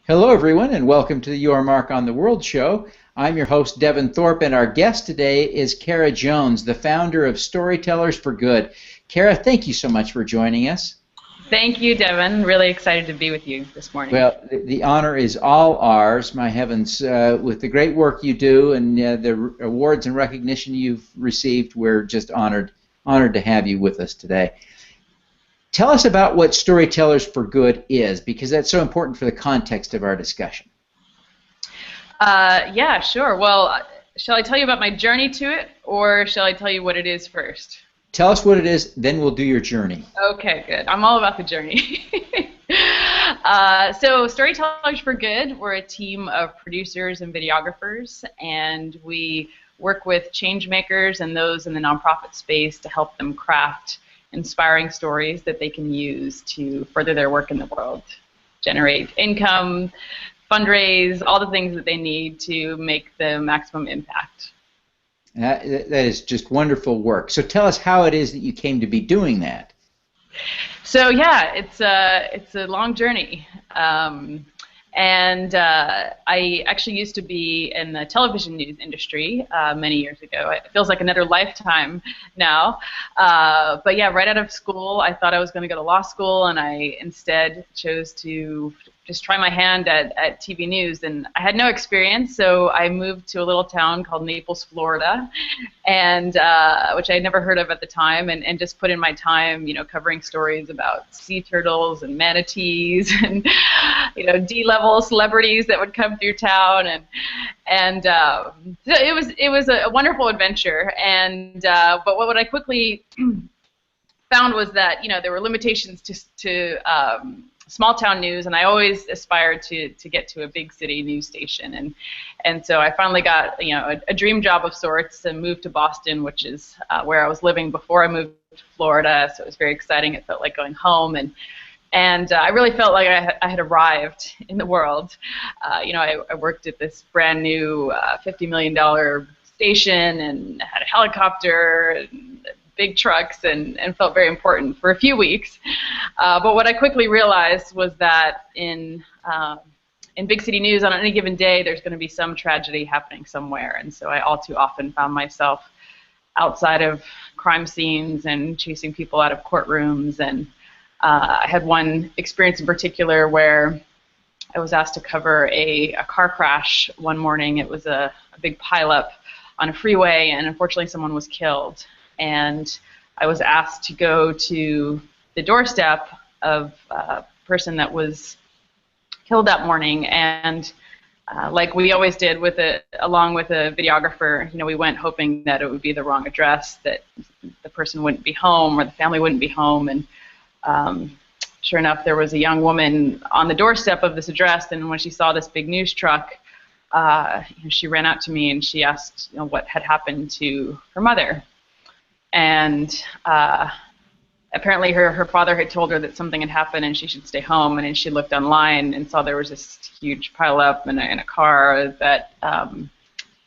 Hello, everyone, and welcome to the Your Mark on the World show. I'm your host, Devin Thorpe, and our guest today is Cara Jones, the founder of Storytellers for Good. Cara, thank you so much for joining us. Thank you, Devin. Really excited to be with you this morning. Well, the honor is all ours, my heavens. With the great work you do and the awards and recognition you've received, we're just honored to have you with us today. Tell us about what Storytellers for Good is, because that's so important for the context of our discussion. Yeah, sure. Well, shall I tell you about my journey to it, or shall I tell you what it is first? Tell us what it is, then we'll do your journey. Okay, good. I'm all about the journey. So Storytellers for Good, we're a team of producers and videographers, and we work with change makers and those in the nonprofit space to help them craft inspiring stories that they can use to further their work in the world, generate income, fundraise, all the things that they need to make the maximum impact. That is just wonderful work. So tell us how it is that you came to be doing that. So yeah, it's a long journey. And I actually used to be in the television news industry many years ago. It feels like another lifetime now. But yeah, right out of school, I thought I was going to go to law school, and I instead chose to just try my hand at TV news. And I had no experience, so I moved to a little town called Naples, Florida, and which I had never heard of at the time, and just put in my time, covering stories about sea turtles and manatees and D-level celebrities that would come through town, and so it was a wonderful adventure. And but what I quickly found was that there were limitations to small town news, and I always aspired to get to a big city news station, and so I finally got a dream job of sorts and moved to Boston, which is where I was living before I moved to Florida. So it was very exciting. It felt like going home, and I really felt like I had arrived in the world. I worked at this brand new $50 million station and had a helicopter and big trucks and felt very important for a few weeks. But what I quickly realized was that in big city news, on any given day, there's going to be some tragedy happening somewhere. And so I all too often found myself outside of crime scenes and chasing people out of courtrooms. And I had one experience in particular where I was asked to cover a car crash one morning. It was a big pileup on a freeway, and unfortunately someone was killed. And I was asked to go to the doorstep of a person that was killed that morning, and like we always did, along with a videographer, we went hoping that it would be the wrong address, that the person wouldn't be home or the family wouldn't be home. And sure enough, there was a young woman on the doorstep of this address, and when she saw this big news truck, she ran out to me and she asked what had happened to her mother. And apparently her father had told her that something had happened and she should stay home, and then she looked online and saw there was this huge pileup in a car that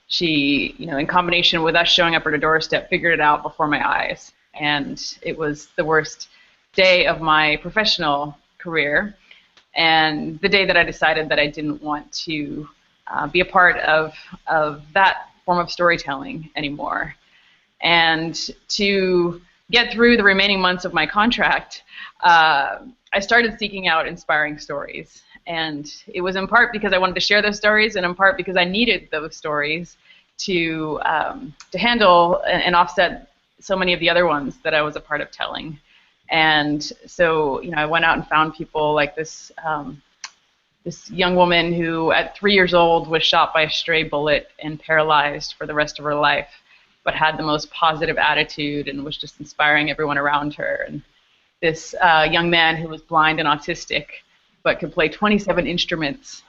she, in combination with us showing up at her doorstep, figured it out before my eyes. And it was the worst day of my professional career, and the day that I decided that I didn't want to be a part of that form of storytelling anymore. And to get through the remaining months of my contract, I started seeking out inspiring stories. And it was in part because I wanted to share those stories, and in part because I needed those stories to handle and offset so many of the other ones that I was a part of telling. And so, I went out and found people like this young woman who, at 3 years old, was shot by a stray bullet and paralyzed for the rest of her life, but had the most positive attitude and was just inspiring everyone around her. And this young man who was blind and autistic, but could play 27 instruments.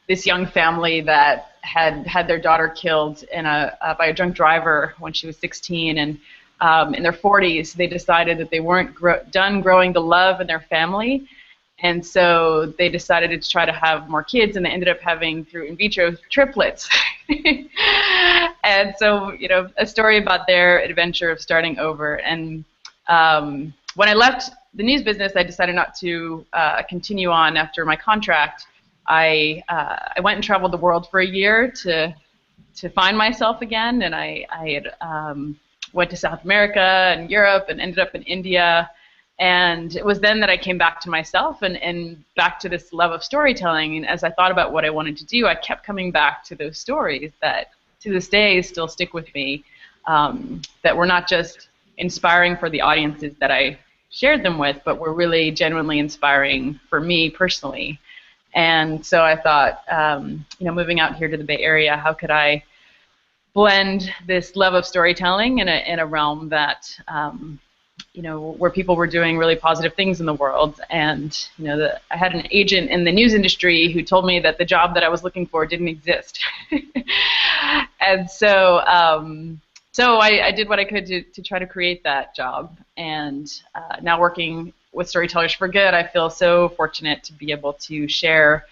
This young family that had their daughter killed by a drunk driver when she was 16, and in their 40s, they decided that they weren't done growing the love in their family, and so they decided to try to have more kids, and they ended up having, through in vitro, triplets. And so, a story about their adventure of starting over. And when I left the news business, I decided not to continue on after my contract. I went and traveled the world for a year to find myself again, and I had went to South America and Europe and ended up in India. And it was then that I came back to myself and back to this love of storytelling. And as I thought about what I wanted to do, I kept coming back to those stories that to this day still stick with me, that were not just inspiring for the audiences that I shared them with, but were really genuinely inspiring for me personally. And so I thought, moving out here to the Bay Area, how could I blend this love of storytelling in a realm that where people were doing really positive things in the world. And I had an agent in the news industry who told me that the job that I was looking for didn't exist. And so I did what I could to try to create that job. And now working with Storytellers for Good, I feel so fortunate to be able to share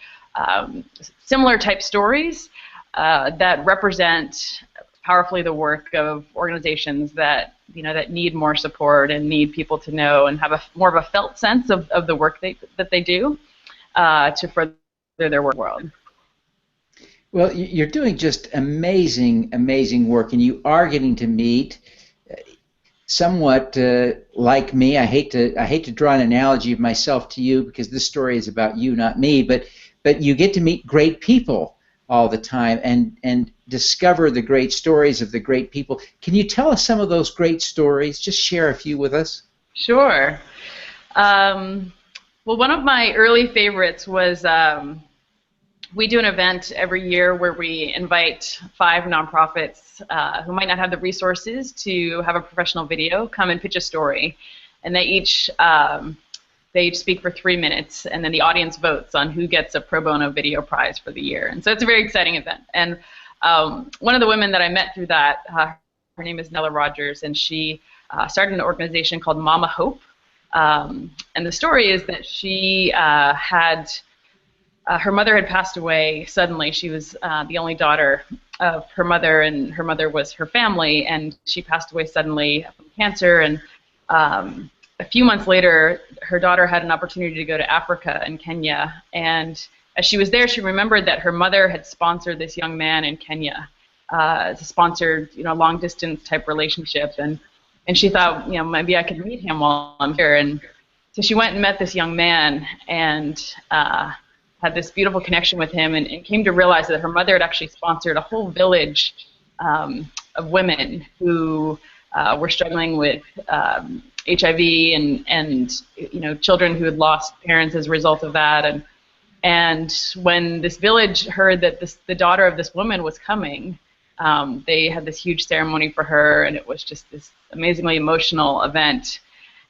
similar type stories that represent powerfully the work of organizations that that need more support and need people to know and have more of a felt sense of the work that they do to further their world. Well, you're doing just amazing work, and you are getting to meet somewhat like me. I hate to draw an analogy of myself to you because this story is about you, not me. But you get to meet great people all the time and discover the great stories of the great people. Can you tell us some of those great stories? Just share a few with us. Sure. Well, one of my early favorites was we do an event every year where we invite 5 nonprofits who might not have the resources to have a professional video come and pitch a story, and they each speak for 3 minutes, and then the audience votes on who gets a pro bono video prize for the year. And so it's a very exciting event. And one of the women that I met through that, her name is Nella Rogers, and she started an organization called Mama Hope. And the story is that she had her mother had passed away suddenly. She was the only daughter of her mother, and her mother was her family, and she passed away suddenly from cancer. And a few months later, her daughter had an opportunity to go to Africa and Kenya, and as she was there, she remembered that her mother had sponsored this young man in Kenya, sponsored long-distance type relationship, and she thought, maybe I could meet him while I'm here. And so she went and met this young man and had this beautiful connection with him, and came to realize that her mother had actually sponsored a whole village of women who were struggling with HIV and children who had lost parents as a result of that. And when this village heard that the daughter of this woman was coming, they had this huge ceremony for her, and it was just this amazingly emotional event.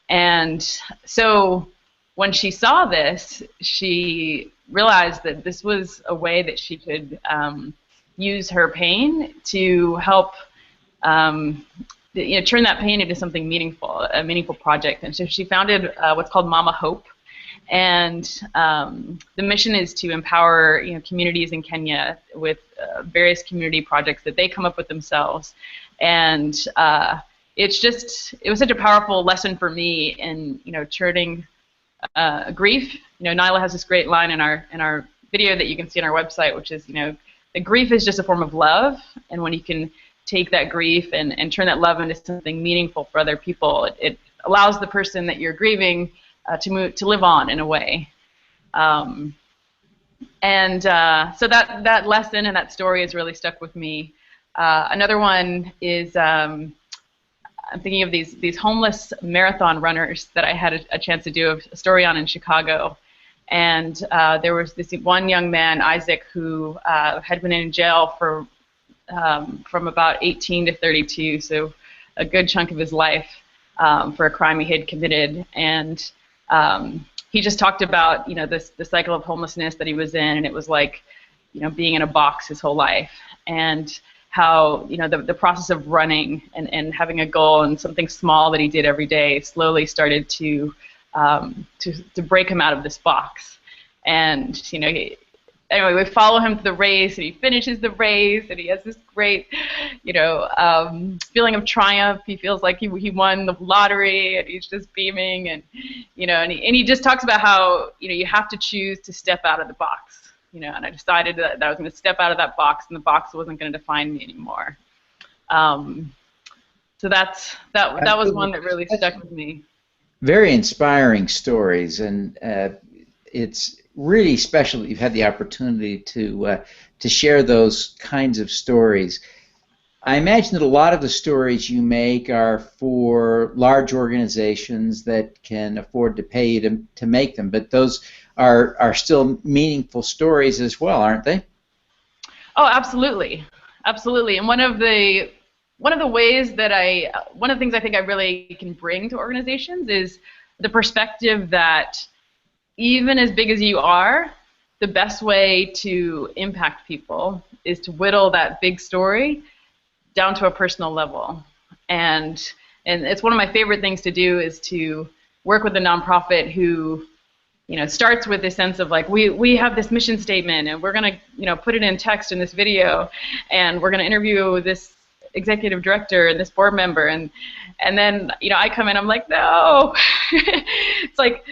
And so when she saw this, she realized that this was a way that she could use her pain to help turn that pain into something meaningful, a meaningful project. And so she founded what's called Mama Hope. And the mission is to empower communities in Kenya with various community projects that they come up with themselves. And it was such a powerful lesson for me in turning grief. Nyla has this great line in our video that you can see on our website, which is the grief is just a form of love, and when you can take that grief and turn that love into something meaningful for other people, it allows the person that you're grieving to live on in a way. So that lesson and that story has really stuck with me. Another one is I'm thinking of these homeless marathon runners that I had a chance to do a story on in Chicago. And there was this one young man, Isaac, who had been in jail from about 18 to 32, so a good chunk of his life for a crime he had committed. And he just talked about the cycle of homelessness that he was in, and it was like being in a box his whole life, and how the process of running and having a goal and something small that he did every day slowly started to break him out of this box. And anyway, we follow him to the race, and he finishes the race, and he has this great, feeling of triumph. He feels like he won the lottery, and he's just beaming, and and he just talks about how you have to choose to step out of the box, and I decided that I was going to step out of that box, and the box wasn't going to define me anymore. So that was one that really stuck with me. Very inspiring stories, and it's really special that you've had the opportunity to share those kinds of stories. I imagine that a lot of the stories you make are for large organizations that can afford to pay you to make them, but those are still meaningful stories as well, aren't they? Oh, absolutely, absolutely. And one of the things I think I really can bring to organizations is the perspective that even as big as you are, the best way to impact people is to whittle that big story down to a personal level. And it's one of my favorite things to do is to work with a nonprofit who starts with this sense of like, we have this mission statement, and we're going to put it in text in this video, and we're going to interview this executive director and this board member, and then I come in, I'm like, no. It's like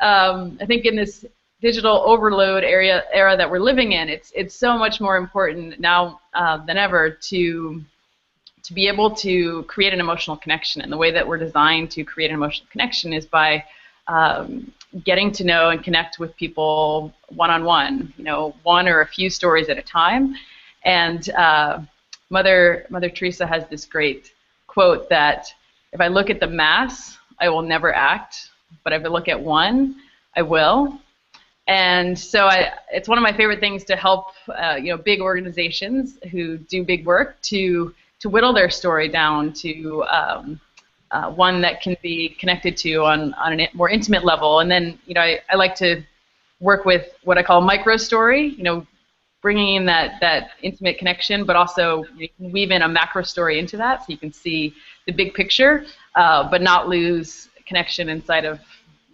I think in this digital overload era that we're living in, it's so much more important now than ever to be able to create an emotional connection. And the way that we're designed to create an emotional connection is by getting to know and connect with people one-on-one, one or a few stories at a time. And Mother Teresa has this great quote that if I look at the mass, I will never act, but if I look at one, I will. And so it's one of my favorite things to help big organizations who do big work to whittle their story down to one that can be connected to on a more intimate level. And then I like to work with what I call micro story, bringing in that intimate connection, but also you can weave in a macro story into that so you can see the big picture, but not lose connection inside of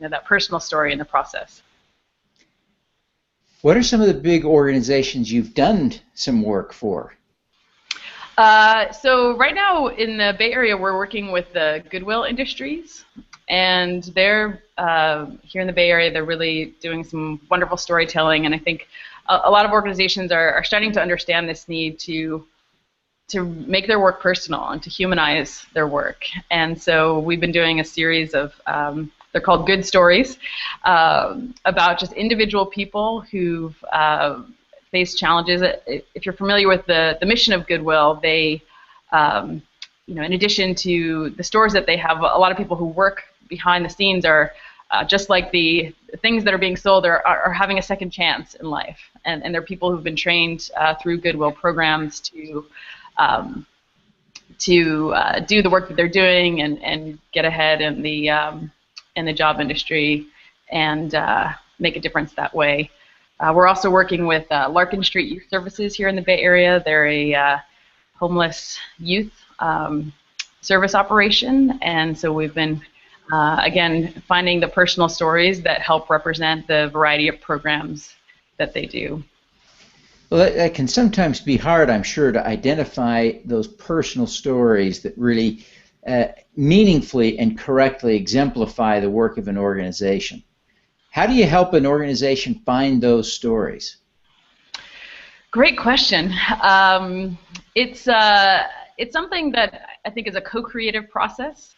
that personal story in the process. What are some of the big organizations you've done some work for? So right now in the Bay Area, we're working with the Goodwill Industries, and they're here in the Bay Area. They're really doing some wonderful storytelling, and I think a lot of organizations are starting to understand this need to make their work personal and to humanize their work. And so we've been doing a series of they're called Good Stories, about just individual people who've faced challenges. If you're familiar with the mission of Goodwill, they, in addition to the stores that they have, a lot of people who work behind the scenes are just like the things that are being sold are having a second chance in life. And they're people who've been trained through Goodwill programs to do the work that they're doing and get ahead in the job industry and make a difference that way. We're also working with Larkin Street Youth Services here in the Bay Area. They're a homeless youth service operation, and so we've been, again, finding the personal stories that help represent the variety of programs that they do. Well, that can sometimes be hard, I'm sure, to identify those personal stories that really meaningfully and correctly exemplify the work of an organization. How do you help an organization find those stories? Great question. It's something that I think is a co-creative process,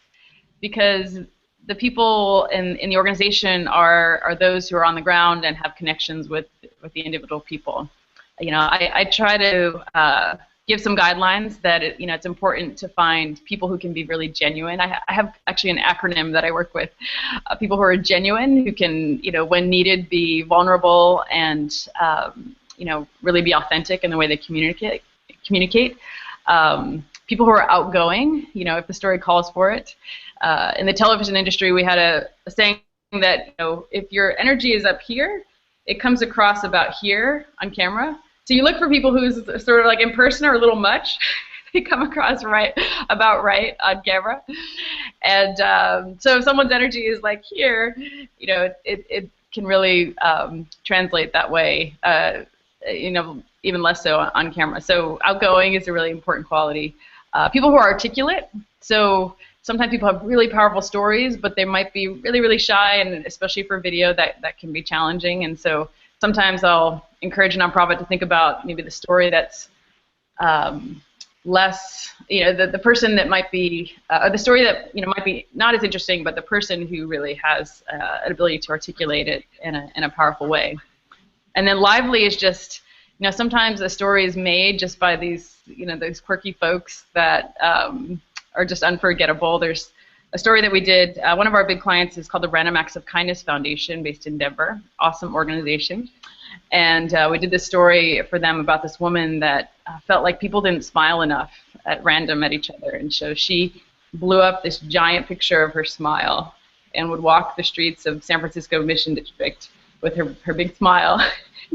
because the people in the organization are those who are on the ground and have connections with the individual people. I try to give some guidelines that it's important to find people who can be really genuine. I have actually an acronym that I work with. People who are genuine, who can, when needed, be vulnerable and really be authentic in the way they communicate. People who are outgoing, if the story calls for it. In the television industry, we had a saying that if your energy is up here, it comes across about here on camera. So you look for people who's sort of like in person are a little much. They come across about right on camera. And so if someone's energy is like here, it can really translate that way. You know, even less so on camera. So outgoing is a really important quality. People who are articulate. So sometimes people have really powerful stories, but they might be really, really shy, and especially for video, that can be challenging. And so sometimes I'll encourage a nonprofit to think about maybe the story that's less, you know, the person that might be, or the story that, you know, might be not as interesting, but the person who really has an ability to articulate it in a powerful way. And then lively is just, you know, sometimes a story is made just by these, you know, those quirky folks that are just unforgettable. There's a story that we did. One of our big clients is called the Random Acts of Kindness Foundation, based in Denver. Awesome organization. And we did this story for them about this woman that felt like people didn't smile enough at random at each other. And so she blew up this giant picture of her smile and would walk the streets of San Francisco Mission District with her big smile.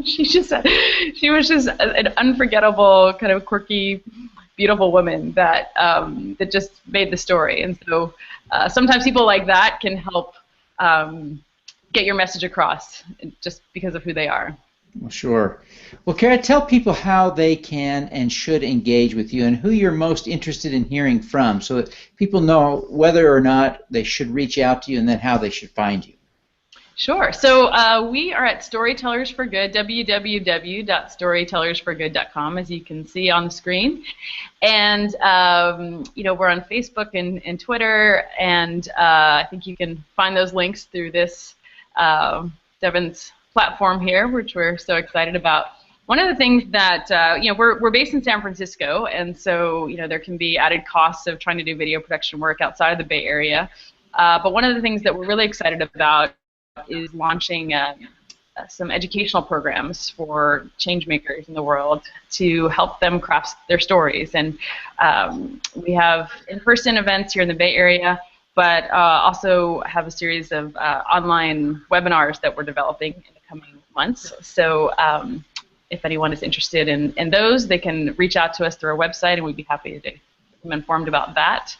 She was just an unforgettable, kind of quirky, beautiful woman that that just made the story. And so sometimes people like that can help get your message across just because of who they are. Well, sure. Well, Cara, tell people how they can and should engage with you and who you're most interested in hearing from, so that people know whether or not they should reach out to you and then how they should find you. Sure. So we are at Storytellers for Good, www.storytellersforgood.com, as you can see on the screen. And, you know, we're on Facebook and Twitter, and I think you can find those links through this Devin's platform here, which we're so excited about. One of the things that, you know, we're based in San Francisco, and so, you know, there can be added costs of trying to do video production work outside of the Bay Area. But one of the things that we're really excited about is launching some educational programs for change makers in the world to help them craft their stories. And we have in-person events here in the Bay Area, but also have a series of online webinars that we're developing in the coming months. So if anyone is interested in those, they can reach out to us through our website, and we'd be happy to keep them informed about that.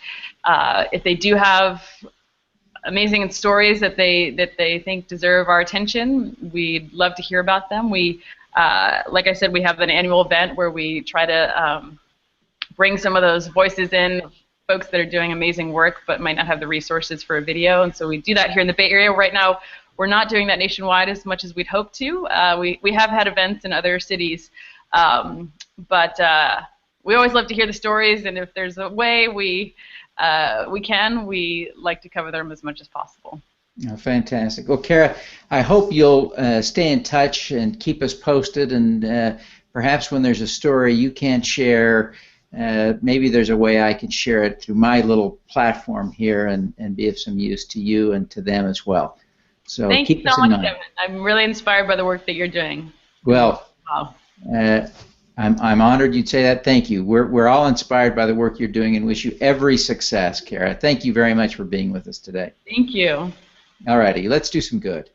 If they do have amazing stories that they think deserve our attention, we'd love to hear about them. We, like I said, we have an annual event where we try to bring some of those voices in, folks that are doing amazing work but might not have the resources for a video, and so we do that here in the Bay Area. Right now, we're not doing that nationwide as much as we'd hope to. We have had events in other cities, but we always love to hear the stories, and if there's a way we like to cover them as much as possible. Oh, fantastic. Well, Cara, I hope you'll stay in touch and keep us posted, and perhaps when there's a story you can't share, maybe there's a way I can share it through my little platform here and be of some use to you and to them as well. So thank keep you us so in much, mind. Devin. I'm really inspired by the work that you're doing. Well, wow. I'm honored you'd say that. Thank you. We're all inspired by the work you're doing and wish you every success, Cara. Thank you very much for being with us today. Thank you. All righty, let's do some good.